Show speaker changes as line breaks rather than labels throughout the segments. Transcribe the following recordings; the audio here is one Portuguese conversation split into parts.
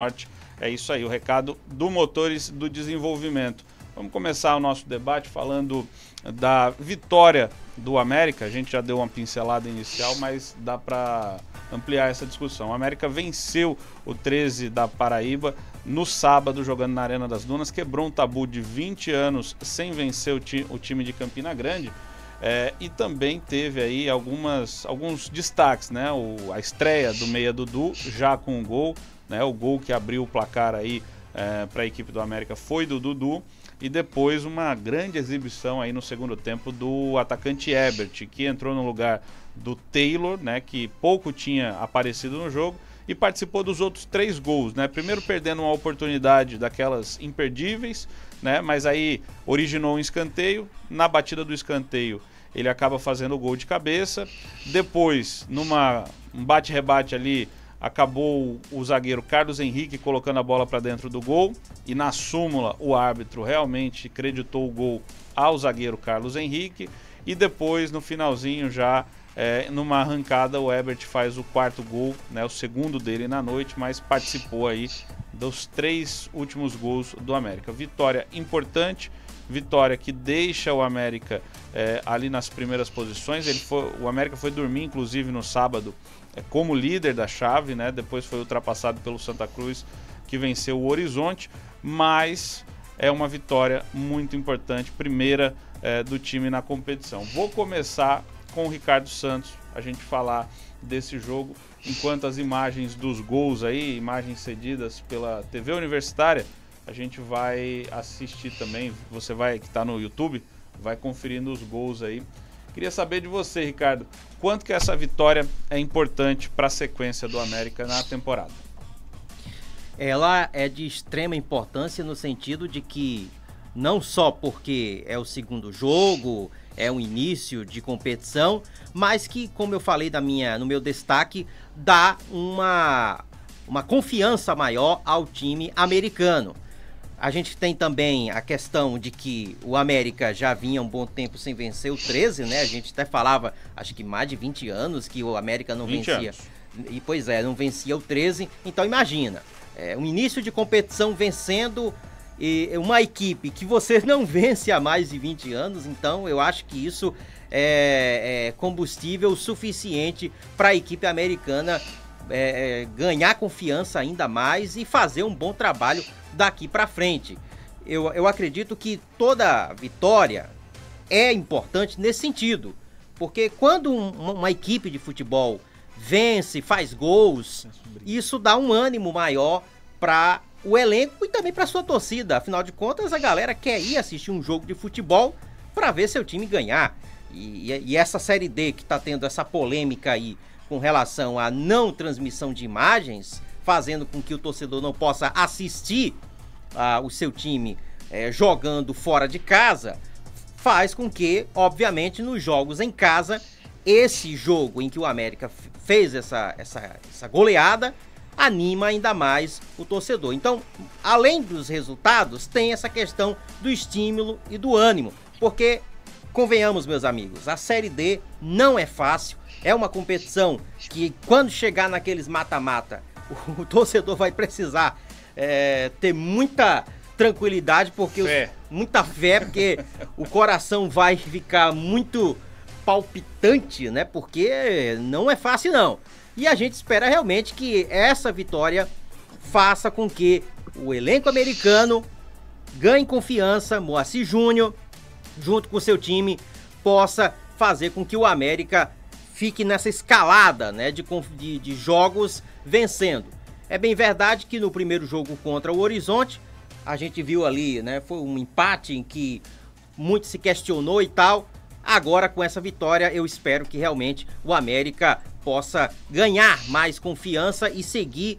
Norte. É isso aí, o recado do Motores do Desenvolvimento. Vamos começar o nosso debate falando da vitória do América. A gente já deu uma pincelada inicial, mas dá para ampliar essa discussão. O América venceu o 13 da Paraíba no sábado, jogando na Arena das Dunas, quebrou um tabu de 20 anos sem vencer o time de Campina Grande. E também teve aí alguns destaques, né? A estreia do meia Dudu, já com o gol, né? O gol que abriu o placar aí para a equipe do América foi do Dudu. E depois uma grande exibição aí no segundo tempo do atacante Herbert, que entrou no lugar do Taylor, né? Que pouco tinha aparecido no jogo e participou dos outros 3 gols, né? Primeiro perdendo uma oportunidade daquelas imperdíveis, né? Mas aí originou um escanteio. Na batida do escanteio ele acaba fazendo o gol de cabeça. Depois, um bate-rebate ali, acabou o zagueiro Carlos Henrique colocando a bola para dentro do gol. E na súmula o árbitro realmente creditou o gol ao zagueiro Carlos Henrique. E depois, no finalzinho já, numa arrancada, o Herbert faz o 4º gol, né? O segundo dele na noite, mas participou aí dos 3 últimos gols do América. Vitória importante, vitória que deixa o América ali nas primeiras posições. O América foi dormir, inclusive, no sábado como líder da chave, né? Depois foi ultrapassado pelo Santa Cruz, que venceu o Horizonte, mas é uma vitória muito importante, primeira do time na competição. Vou começar com o Ricardo Santos, a gente falar desse jogo, enquanto as imagens dos gols aí, imagens cedidas pela TV Universitária, a gente vai assistir também, você que está no YouTube, vai conferindo os gols aí. Queria saber de você, Ricardo, quanto que essa vitória é importante para a sequência do América na temporada?
Ela é de extrema importância no sentido de que não só porque é o segundo jogo, é um início de competição, mas que, como eu falei no meu destaque, dá uma confiança maior ao time americano. A gente tem também a questão de que o América já vinha um bom tempo sem vencer o 13, né? A gente até falava, acho que mais de 20 anos que o América não vencia.
Anos.
E pois não vencia o 13. Então imagina, um início de competição vencendo uma equipe que você não vence há mais de 20 anos. Então eu acho que isso é combustível suficiente para a equipe americana ganhar confiança ainda mais e fazer um bom trabalho daqui para frente. Eu acredito que toda vitória é importante nesse sentido, porque quando uma equipe de futebol vence, faz gols, isso dá um ânimo maior para o elenco e também para sua torcida. Afinal de contas, a galera quer ir assistir um jogo de futebol para ver seu time ganhar. E essa Série D que está tendo essa polêmica aí com relação à não transmissão de imagens, fazendo com que o torcedor não possa assistir o seu time jogando fora de casa, faz com que, obviamente, nos jogos em casa, esse jogo em que o América fez essa goleada, anima ainda mais o torcedor. Então, além dos resultados, tem essa questão do estímulo e do ânimo, porque, convenhamos, meus amigos, a Série D não é fácil, é uma competição que, quando chegar naqueles mata-mata, o torcedor vai precisar ter muita tranquilidade, muita fé, porque o coração vai ficar muito palpitante, né? Porque não é fácil, não. E a gente espera realmente que essa vitória faça com que o elenco americano ganhe confiança, Moacir Júnior, junto com seu time, possa fazer com que o América fique nessa escalada, né, de jogos vencendo. É bem verdade que no primeiro jogo contra o Horizonte, a gente viu ali, né, foi um empate em que muito se questionou e tal. Agora, com essa vitória, eu espero que realmente o América possa ganhar mais confiança e seguir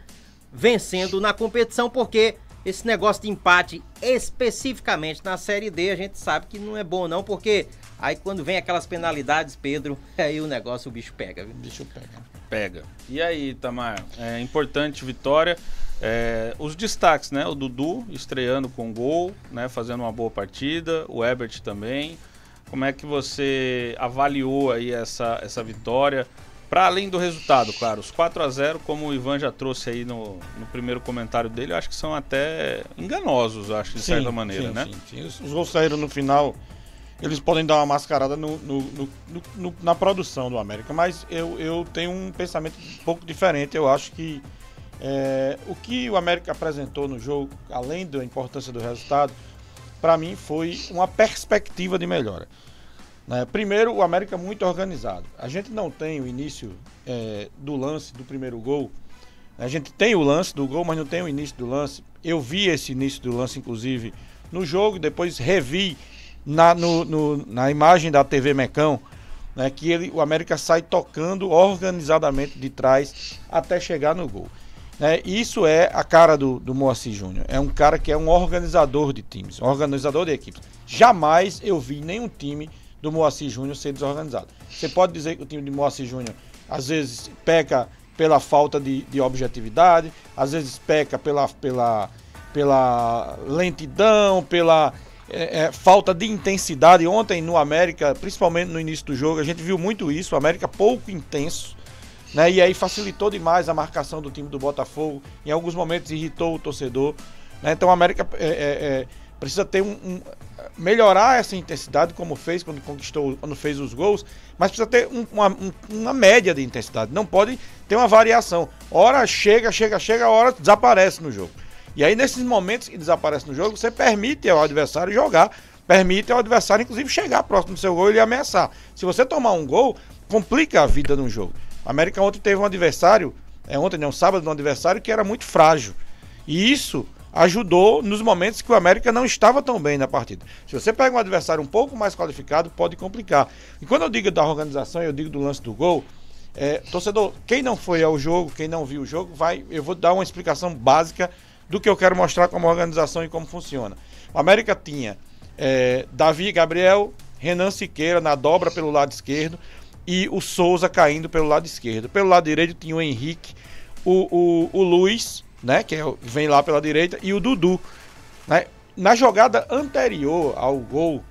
vencendo na competição, porque esse negócio de empate, especificamente na Série D, a gente sabe que não é bom não, porque aí quando vem aquelas penalidades, Pedro, aí o negócio, o bicho pega, viu?
O bicho pega. E aí, Tamar, importante vitória. Os destaques, né? O Dudu estreando com gol, né? Fazendo uma boa partida. O Herbert também. Como é que você avaliou aí essa vitória? para além do resultado, claro, os 4-0, como o Ivan já trouxe aí no primeiro comentário dele, eu acho que são até enganosos, acho, de certa maneira, né?
Sim. Os gols saíram no final, eles podem dar uma mascarada na produção do América, mas eu tenho um pensamento um pouco diferente. Eu acho que o que o América apresentou no jogo, além da importância do resultado, para mim foi uma perspectiva de melhora. Primeiro, o América muito organizado. A gente não tem o início do lance do primeiro gol. A gente tem o lance do gol, mas não tem o início do lance. Eu vi esse início do lance, inclusive, no jogo, e depois revi na imagem da TV Mecão, né, que o América sai tocando organizadamente de trás até chegar no gol. Isso é a cara do Moacir Júnior. É um cara que é um organizador de times, um organizador de equipes. Jamais eu vi nenhum time do Moacir Júnior ser desorganizado. Você pode dizer que o time de Moacir Júnior às vezes peca pela falta de objetividade, às vezes peca pela lentidão, pela falta de intensidade. Ontem no América, principalmente no início do jogo, a gente viu muito isso, o América pouco intenso, né? E aí facilitou demais a marcação do time do Botafogo, em alguns momentos irritou o torcedor, né? Então o América precisa ter melhorar essa intensidade, como fez quando fez os gols, mas precisa ter uma média de intensidade. Não pode ter uma variação. Hora chega, hora desaparece no jogo. E aí, nesses momentos que desaparece no jogo, você permite ao adversário jogar, permite ao adversário, inclusive, chegar próximo do seu gol e ele ameaçar. Se você tomar um gol, complica a vida no jogo. A América ontem teve um adversário, sábado, um adversário que era muito frágil. E isso ajudou nos momentos que o América não estava tão bem na partida. Se você pega um adversário um pouco mais qualificado, pode complicar. E quando eu digo da organização, eu digo do lance do gol, torcedor, quem não foi ao jogo, quem não viu o jogo, eu vou dar uma explicação básica do que eu quero mostrar como organização e como funciona. O América tinha Davi Gabriel, Renan Siqueira na dobra pelo lado esquerdo e o Souza caindo pelo lado esquerdo. Pelo lado direito tinha o Henrique, o Luiz, né, que vem lá pela direita, e o Dudu, né? Na jogada anterior ao gol,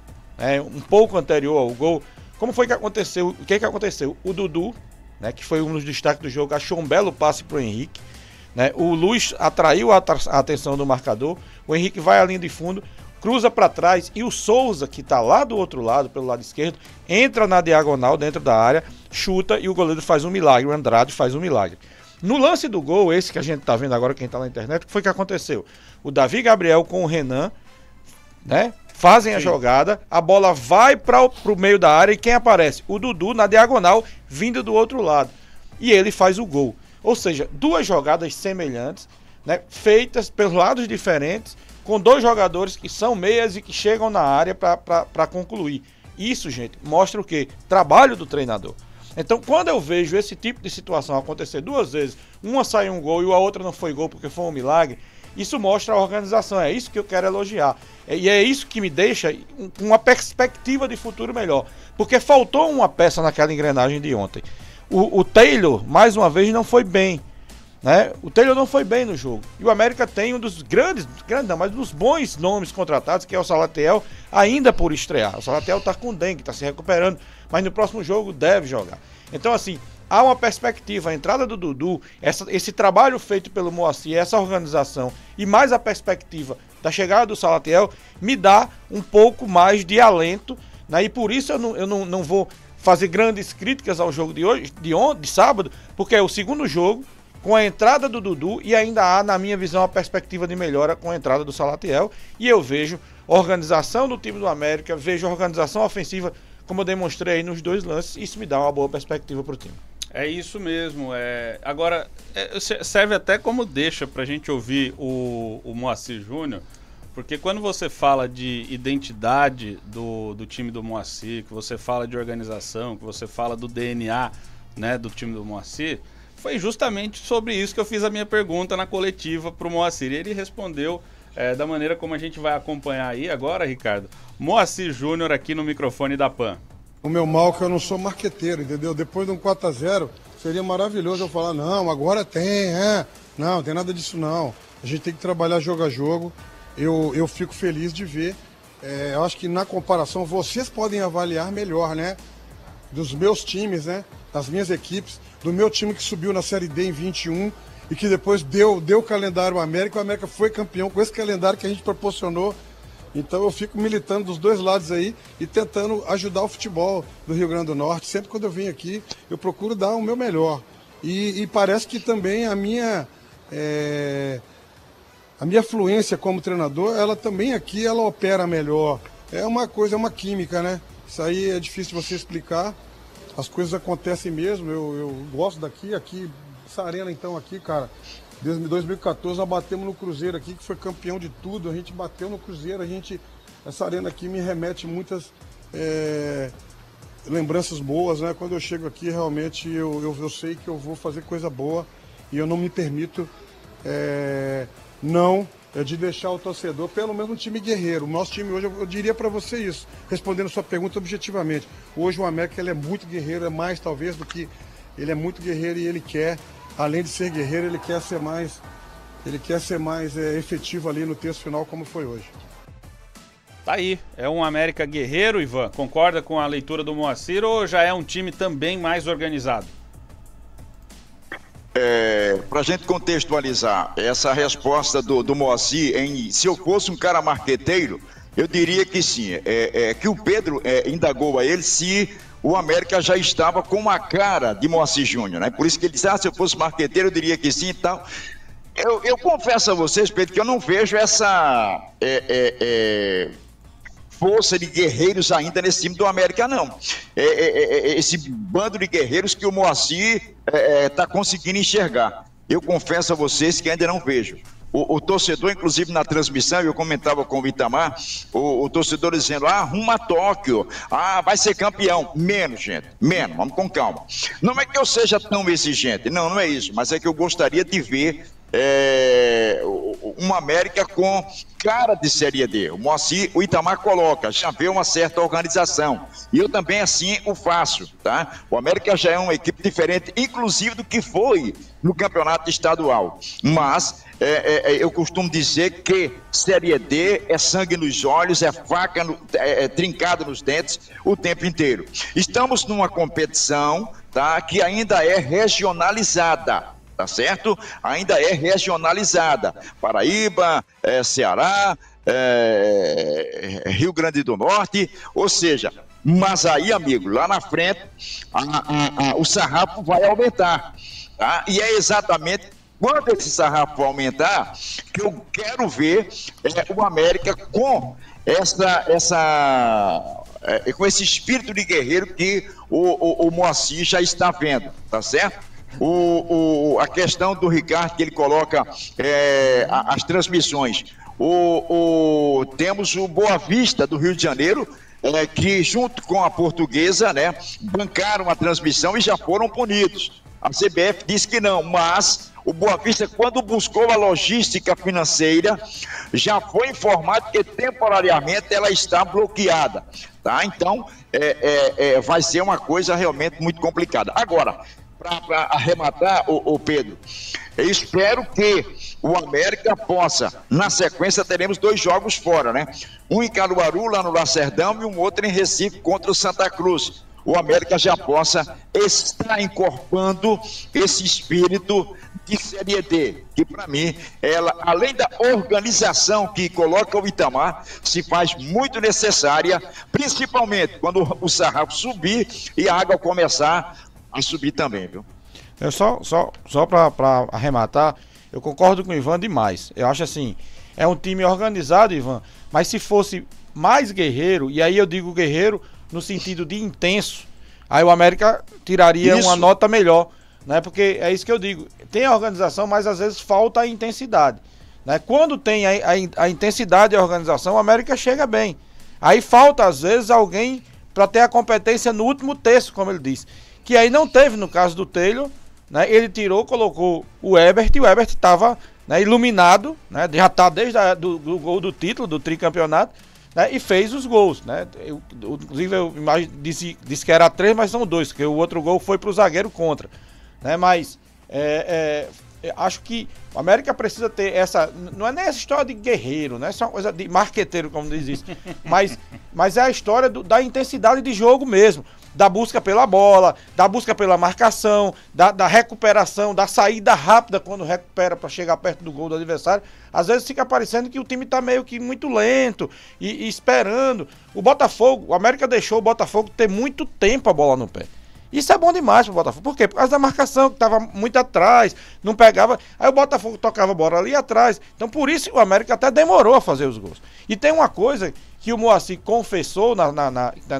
um pouco anterior ao gol, como foi que aconteceu? O que aconteceu? O Dudu, né, que foi um dos destaques do jogo, achou um belo passe para o Henrique, né? O Luiz atraiu a atenção do marcador, o Henrique vai à linha de fundo, cruza para trás e o Souza, que está lá do outro lado, pelo lado esquerdo, entra na diagonal dentro da área, chuta e o goleiro faz um milagre, o Andrade faz um milagre. No lance do gol, esse que a gente tá vendo agora, quem tá na internet, o que foi que aconteceu? O Davi Gabriel com o Renan, né, fazem a jogada, a bola vai pro meio da área e quem aparece? O Dudu na diagonal, vindo do outro lado. E ele faz o gol. Ou seja, duas jogadas semelhantes, né, feitas pelos lados diferentes, com dois jogadores que são meias e que chegam na área para concluir. Isso, gente, mostra o quê? Trabalho do treinador. Então, quando eu vejo esse tipo de situação acontecer duas vezes, uma sai um gol e a outra não foi gol porque foi um milagre, isso mostra a organização, é isso que eu quero elogiar. E é isso que me deixa com uma perspectiva de futuro melhor. Porque faltou uma peça naquela engrenagem de ontem. O Taylor, mais uma vez, não foi bem. Né? O Taylor não foi bem no jogo. E o América tem um dos mas dos bons nomes contratados, que é o Salatiel, ainda por estrear. O Salatiel está com dengue, está se recuperando, mas no próximo jogo deve jogar. Então, assim, há uma perspectiva, a entrada do Dudu, esse trabalho feito pelo Moacir, essa organização e mais a perspectiva da chegada do Salatiel me dá um pouco mais de alento, né? E por isso eu não vou fazer grandes críticas ao jogo de sábado, porque é o segundo jogo com a entrada do Dudu e ainda há, na minha visão, a perspectiva de melhora com a entrada do Salatiel. E eu vejo organização do time do América, vejo organização ofensiva, como eu demonstrei aí nos dois lances. Isso me dá uma boa perspectiva para o time.
É isso mesmo. Agora, serve até como deixa para a gente ouvir o Moacir Júnior, porque quando você fala de identidade do time do Moacir, que você fala de organização, que você fala do DNA, né, do time do Moacir, foi justamente sobre isso que eu fiz a minha pergunta na coletiva para o Moacir. E ele respondeu da maneira como a gente vai acompanhar aí agora, Ricardo. Moacir Júnior aqui no microfone da PAN.
O meu mal é que eu não sou marqueteiro, entendeu? Depois de um 4-0, seria maravilhoso eu falar, não, agora tem, não tem nada disso não. A gente tem que trabalhar jogo a jogo. Eu fico feliz de ver. Eu acho que na comparação, vocês podem avaliar melhor, né? Dos meus times, né? Das minhas equipes. do meu time que subiu na Série D em 21 e que depois deu o calendário ao América. O América foi campeão com esse calendário que a gente proporcionou. Então eu fico militando dos dois lados aí e tentando ajudar o futebol do Rio Grande do Norte. Sempre quando eu venho aqui, eu procuro dar o meu melhor. E parece que também a minha fluência como treinador, ela também aqui, ela opera melhor. É uma coisa, é uma química, né? Isso aí é difícil de você explicar. As coisas acontecem mesmo. Eu gosto daqui, essa arena então aqui, cara. Desde 2014 nós batemos no Cruzeiro aqui, que foi campeão de tudo. A gente bateu no Cruzeiro, essa arena aqui me remete muitas lembranças boas, né? Quando eu chego aqui, realmente eu sei que eu vou fazer coisa boa e eu não me permito de deixar o torcedor, pelo menos um time guerreiro. O nosso time hoje, eu diria para você isso, respondendo a sua pergunta objetivamente. Hoje o América ele é muito guerreiro, é mais talvez do que... Ele é muito guerreiro e ele quer, além de ser guerreiro, ele quer ser mais efetivo ali no terço final, como foi hoje.
Tá aí, é um América guerreiro, Ivan. Concorda com a leitura do Moacir ou já é um time também mais organizado?
Para a gente contextualizar essa resposta do Moacir, se eu fosse um cara marqueteiro, eu diria que sim. Que o Pedro indagou a ele se o América já estava com uma cara de Moacir Júnior, né? Por isso que ele disse, se eu fosse marqueteiro, eu diria que sim e tal. Eu confesso a vocês, Pedro, que eu não vejo essa força de guerreiros ainda nesse time do América, não. Esse bando de guerreiros que o Moacir está conseguindo enxergar. Eu confesso a vocês que ainda não vejo. O torcedor, inclusive na transmissão, eu comentava com o Itamar, o torcedor dizendo, rumo a Tóquio, vai ser campeão. Menos, gente, menos, vamos com calma. Não é que eu seja tão exigente, não é isso, mas é que eu gostaria de ver uma América com cara de Série D. O Moacir, o Itamar coloca, já vê uma certa organização. E eu também assim o faço, tá? O América já é uma equipe diferente, inclusive do que foi no campeonato estadual. Mas eu costumo dizer que Série D é sangue nos olhos, é faca trincada nos dentes o tempo inteiro. Estamos numa competição, tá, que ainda é regionalizada. Tá certo? Ainda é regionalizada. Paraíba, Ceará, Rio Grande do Norte, ou seja, mas aí, amigo, lá na frente, o sarrafo vai aumentar. Tá? E é exatamente quando esse sarrafo aumentar que eu quero ver o América com com esse espírito de guerreiro que o Moacir já está vendo, tá certo? A questão do Ricardo, que ele coloca as transmissões. Temos o Boa Vista do Rio de Janeiro, que junto com a Portuguesa, né, bancaram a transmissão e já foram punidos. A CBF disse que não, mas o Boa Vista, quando buscou a logística financeira, já foi informado que temporariamente ela está bloqueada. Tá? Então, vai ser uma coisa realmente muito complicada. Agora, para arrematar, o Pedro, eu espero que o América possa, na sequência teremos 2 jogos fora, né? Um em Caruaru, lá no Lacerdão, e um outro em Recife contra o Santa Cruz. O América já possa estar incorporando esse espírito de Série D, que para mim, ela, além da organização que coloca o Itamar, se faz muito necessária, principalmente quando o sarrafo subir e a água começar a subir também, viu?
Só para arrematar, eu concordo com o Ivan demais. Eu acho assim, é um time organizado, Ivan, mas se fosse mais guerreiro, e aí eu digo guerreiro no sentido de intenso, aí o América tiraria uma nota melhor, né? Porque é isso que eu digo, tem a organização, mas às vezes falta a intensidade, né? Quando tem a intensidade e a organização, o América chega bem. Aí falta às vezes alguém para ter a competência no último terço, como ele disse, que aí não teve no caso do Taylor, né? Ele tirou, colocou o Herbert, e o Herbert estava, né, iluminado, né? Já está desde do gol do título, do tricampeonato, né? E fez os gols, né? Inclusive eu disse que era 3, mas são 2, porque o outro gol foi para o zagueiro contra, né? Mas acho que o América precisa ter essa, não é nem essa história de guerreiro, né? Isso é uma coisa de marqueteiro, como diz isso, mas é a história da intensidade de jogo mesmo, da busca pela bola, da busca pela marcação, da recuperação, da saída rápida quando recupera para chegar perto do gol do adversário. Às vezes fica parecendo que o time tá meio que muito lento e esperando. O América deixou o Botafogo ter muito tempo a bola no pé. Isso é bom demais pro Botafogo. Por quê? Por causa da marcação, que tava muito atrás, não pegava. Aí o Botafogo tocava a bola ali atrás. Então por isso o América até demorou a fazer os gols. E tem uma coisa que o Moacir confessou,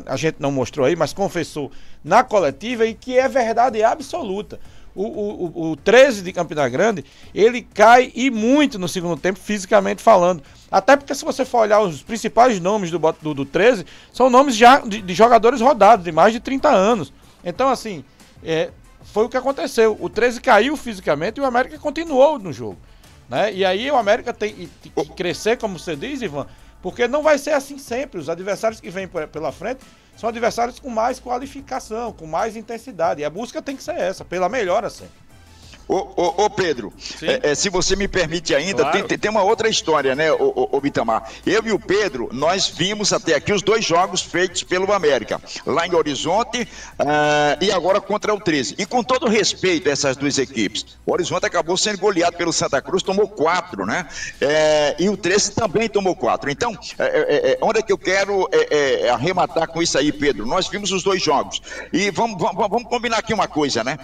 a gente não mostrou aí, mas confessou na coletiva e que é verdade absoluta. O 13 de Campina Grande, ele cai e muito no segundo tempo, fisicamente falando. Até porque se você for olhar os principais nomes do 13, são nomes já de jogadores rodados, de mais de 30 anos. Então, assim, foi o que aconteceu. O 13 caiu fisicamente e o América continuou no jogo, né? E aí o América tem que crescer, como você diz, Ivan, porque não vai ser assim sempre. Os adversários que vêm pela frente são adversários com mais qualificação, com mais intensidade. E a busca tem que ser essa, pela melhora sempre.
Ô Pedro, se você me permite ainda, claro. tem uma outra história, né, ô Bitamar? Eu e o Pedro, nós vimos até aqui os 2 jogos feitos pelo América, lá em Horizonte e agora contra o 13. E com todo respeito a essas 2 equipes, o Horizonte acabou sendo goleado pelo Santa Cruz, tomou 4, né? E o 13 também tomou 4. Então, onde é que eu quero arrematar com isso aí, Pedro? Nós vimos os 2 jogos. E vamos combinar aqui uma coisa, né?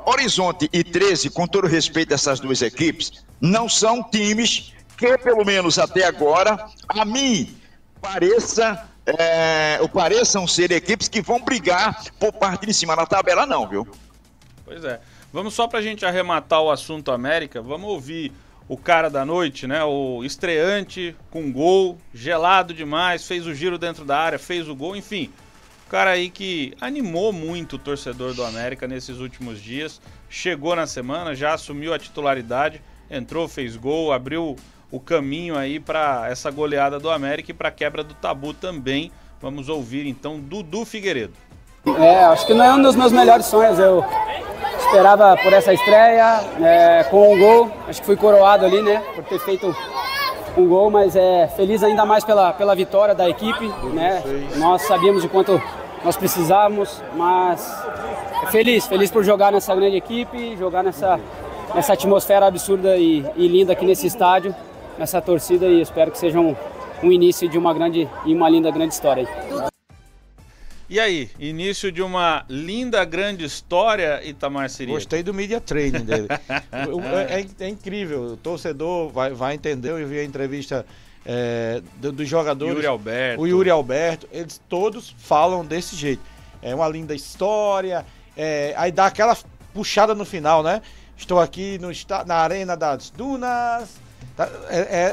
Horizonte e 13, com todo respeito a essas 2 equipes, não são times que, pelo menos até agora, a mim pareçam ser equipes que vão brigar por parte de cima na tabela, não, viu?
Pois é. Vamos só pra gente arrematar o assunto América, vamos ouvir o cara da noite, né? O estreante com gol, gelado demais, fez o giro dentro da área, fez o gol, enfim. O cara aí que animou muito o torcedor do América nesses últimos dias, chegou na semana, já assumiu a titularidade, entrou, fez gol, abriu o caminho aí para essa goleada do América e para a quebra do tabu também. Vamos ouvir então Dudu Figueiredo.
Acho que não é um dos meus melhores sonhos, eu esperava por essa estreia, com um gol, acho que fui coroado ali, né, por ter feito um gol, mas feliz ainda mais pela vitória da equipe, né? Nós sabíamos o quanto nós precisávamos, mas feliz por jogar nessa grande equipe, jogar nessa atmosfera absurda e linda aqui nesse estádio, nessa torcida, e espero que seja um início de uma grande e uma linda grande história aí.
E aí, início de uma linda, grande história, Itamar Sirico?
Gostei do media training dele. É incrível, o torcedor vai entender. Eu vi a entrevista dos jogadores. O Yuri Alberto, eles todos falam desse jeito. É uma linda história, aí dá aquela puxada no final, né? Estou aqui na Arena das Dunas.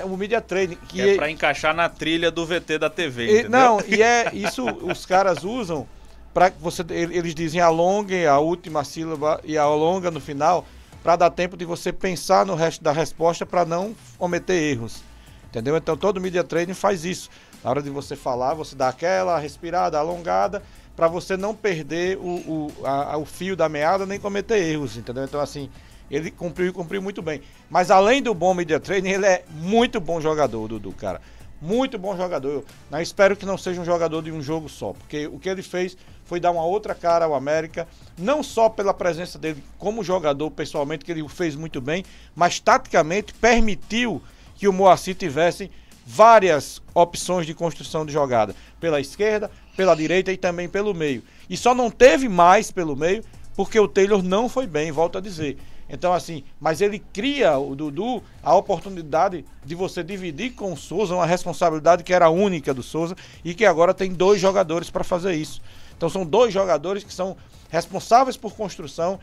O media training
que é pra encaixar na trilha do VT da TV, entendeu?
Não, e isso os caras usam para você, eles dizem alongue a última sílaba e alonga no final, para dar tempo de você pensar no resto da resposta para não cometer erros, entendeu? Então todo media training faz isso. Na hora de você falar, você dá aquela respirada, alongada, para você não perder o fio da meada nem cometer erros, entendeu? Então assim, ele cumpriu muito bem. Mas além do bom media training, ele é muito bom jogador, Dudu, cara. Muito bom jogador. Eu espero que não seja um jogador de um jogo só, porque o que ele fez foi dar uma outra cara ao América, não só pela presença dele como jogador pessoalmente, que ele fez muito bem, mas taticamente permitiu que o Moacir tivesse várias opções de construção de jogada. Pela esquerda, pela direita e também pelo meio. E só não teve mais pelo meio porque o Taylor não foi bem, volto a dizer. Então assim, mas ele cria, o Dudu, a oportunidade de você dividir com o Souza uma responsabilidade que era única do Souza e que agora tem 2 jogadores para fazer isso. Então são 2 jogadores que são responsáveis por construção,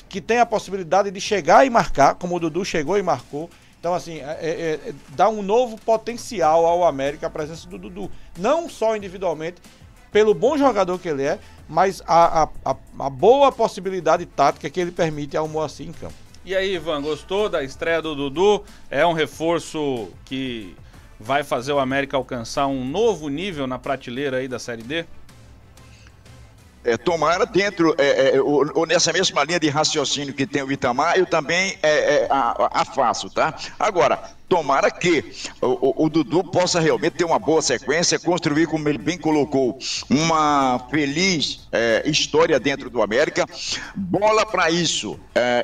que tem a possibilidade de chegar e marcar, como o Dudu chegou e marcou. Então assim, dá um novo potencial ao América a presença do Dudu, não só individualmente, pelo bom jogador que ele é, mas a boa possibilidade tática que ele permite ao Moacir em campo.
E aí, Ivan, gostou da estreia do Dudu? É um reforço que vai fazer o América alcançar um novo nível na prateleira aí da Série D?
Tomara dentro, ou nessa mesma linha de raciocínio que tem o Itamar, eu também a faço, tá? Agora, tomara que o Dudu possa realmente ter uma boa sequência, construir, como ele bem colocou, uma feliz história dentro do América. Bola para isso.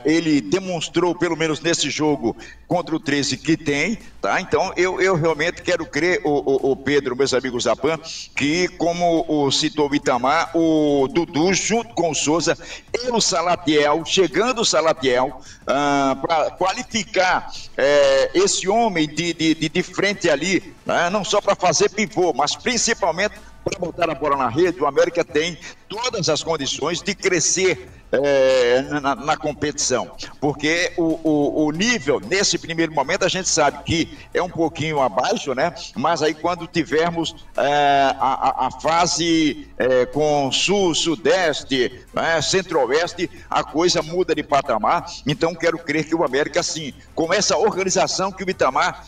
Ele demonstrou, pelo menos nesse jogo contra o 13, que tem, tá? Então eu realmente quero crer, o Pedro, meus amigos Zapan, que, como citou o Itamar, o Dudu junto com o Souza e o Salatiel, chegando o Salatiel, para qualificar esse homem de frente ali, né? Não só para fazer pivô, mas principalmente para botar a bola na rede. O América tem todas as condições de crescer na competição, porque o nível, nesse primeiro momento, a gente sabe que é um pouquinho abaixo, né? Mas aí quando tivermos a fase com sul, sudeste, centro-oeste, a coisa muda de patamar. Então quero crer que o América, sim, com essa organização que o Itamar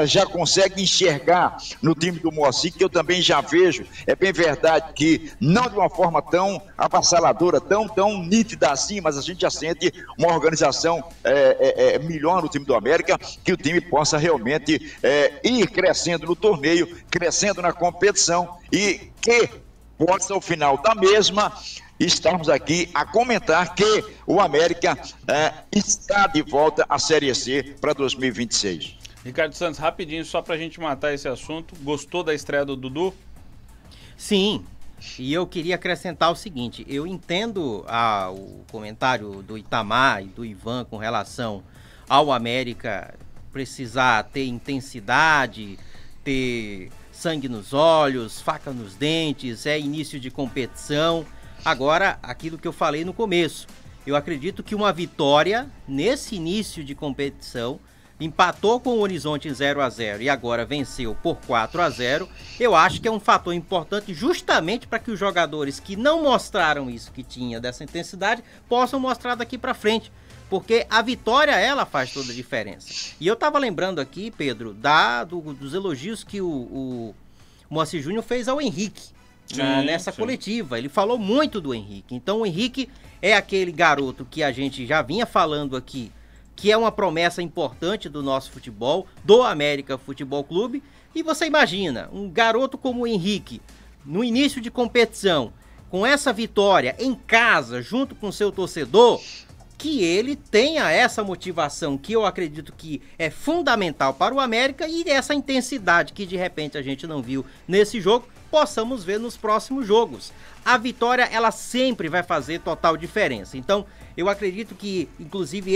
já consegue enxergar no time do Moacir, que eu também já vejo, é bem verdade que não de uma forma tão avassaladora, tão nítida assim, mas a gente já sente uma organização melhor no time do América, que o time possa realmente ir crescendo no torneio, crescendo na competição, e que possa, ao final da mesma, estarmos aqui a comentar que o América está de volta à Série C para 2026.
Ricardo Santos, rapidinho, só pra gente matar esse assunto, gostou da estreia do Dudu?
Sim. E eu queria acrescentar o seguinte: eu entendo o comentário do Itamar e do Ivan com relação ao América precisar ter intensidade, ter sangue nos olhos, faca nos dentes, início de competição. Agora, aquilo que eu falei no começo, eu acredito que uma vitória nesse início de competição, empatou com o Horizonte em 0-0 e agora venceu por 4-0, eu acho que é um fator importante justamente para que os jogadores que não mostraram isso que tinha dessa intensidade possam mostrar daqui para frente, porque a vitória, ela faz toda a diferença. E eu estava lembrando aqui, Pedro, dos elogios que o Moacir Júnior fez ao Henrique nessa coletiva. Ele falou muito do Henrique. Então o Henrique é aquele garoto que a gente já vinha falando aqui, que é uma promessa importante do nosso futebol, do América Futebol Clube. E você imagina, um garoto como o Henrique, no início de competição, com essa vitória em casa, junto com seu torcedor, que ele tenha essa motivação, que eu acredito que é fundamental para o América, e essa intensidade que de repente a gente não viu nesse jogo, possamos ver nos próximos jogos. A vitória, ela sempre vai fazer total diferença. Então, eu acredito que, inclusive,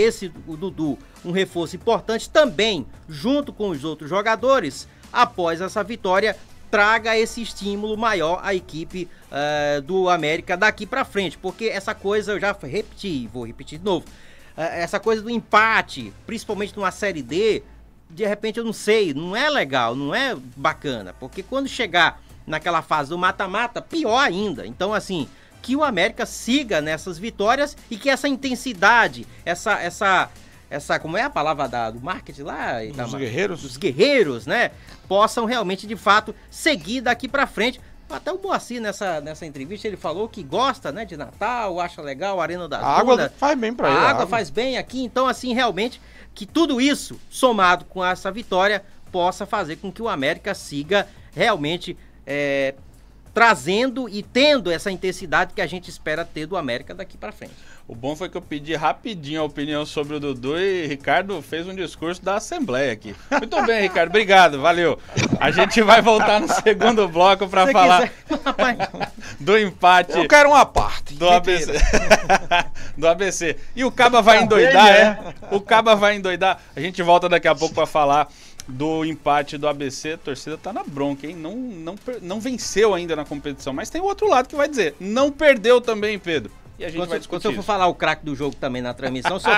o Dudu, um reforço importante também, junto com os outros jogadores, após essa vitória, traga esse estímulo maior à equipe do América daqui para frente. Porque essa coisa, eu já repeti, vou repetir de novo, essa coisa do empate, principalmente numa Série D, de repente eu não sei, não é legal, não é bacana. Porque quando chegar naquela fase do mata-mata, pior ainda. Então, assim, que o América siga nessas vitórias e que essa intensidade, essa como é a palavra do marketing lá?
Os guerreiros.
Os guerreiros, né? Possam realmente, de fato, seguir daqui pra frente. Até o Moacir, nessa entrevista, ele falou que gosta, né, de Natal, acha legal a Arena das Dunas.
A água faz bem pra ele.
A água faz bem aqui. Então, assim, realmente, que tudo isso, somado com essa vitória, possa fazer com que o América siga realmente trazendo e tendo essa intensidade que a gente espera ter do América daqui para frente.
O bom foi que eu pedi rapidinho a opinião sobre o Dudu e Ricardo fez um discurso da Assembleia aqui. Muito bem, Ricardo, obrigado, valeu. A gente vai voltar no segundo bloco para falar do empate.
Eu quero uma parte
do ABC. Do ABC. E o Caba vai endoidar, O Caba vai endoidar. A gente volta daqui a pouco para falar do empate do ABC. A torcida tá na bronca, hein? Não venceu ainda na competição, mas tem o outro lado que vai dizer, não perdeu também, Pedro. E a gente vai discutir.
Quando eu for falar o craque do jogo também na transmissão, só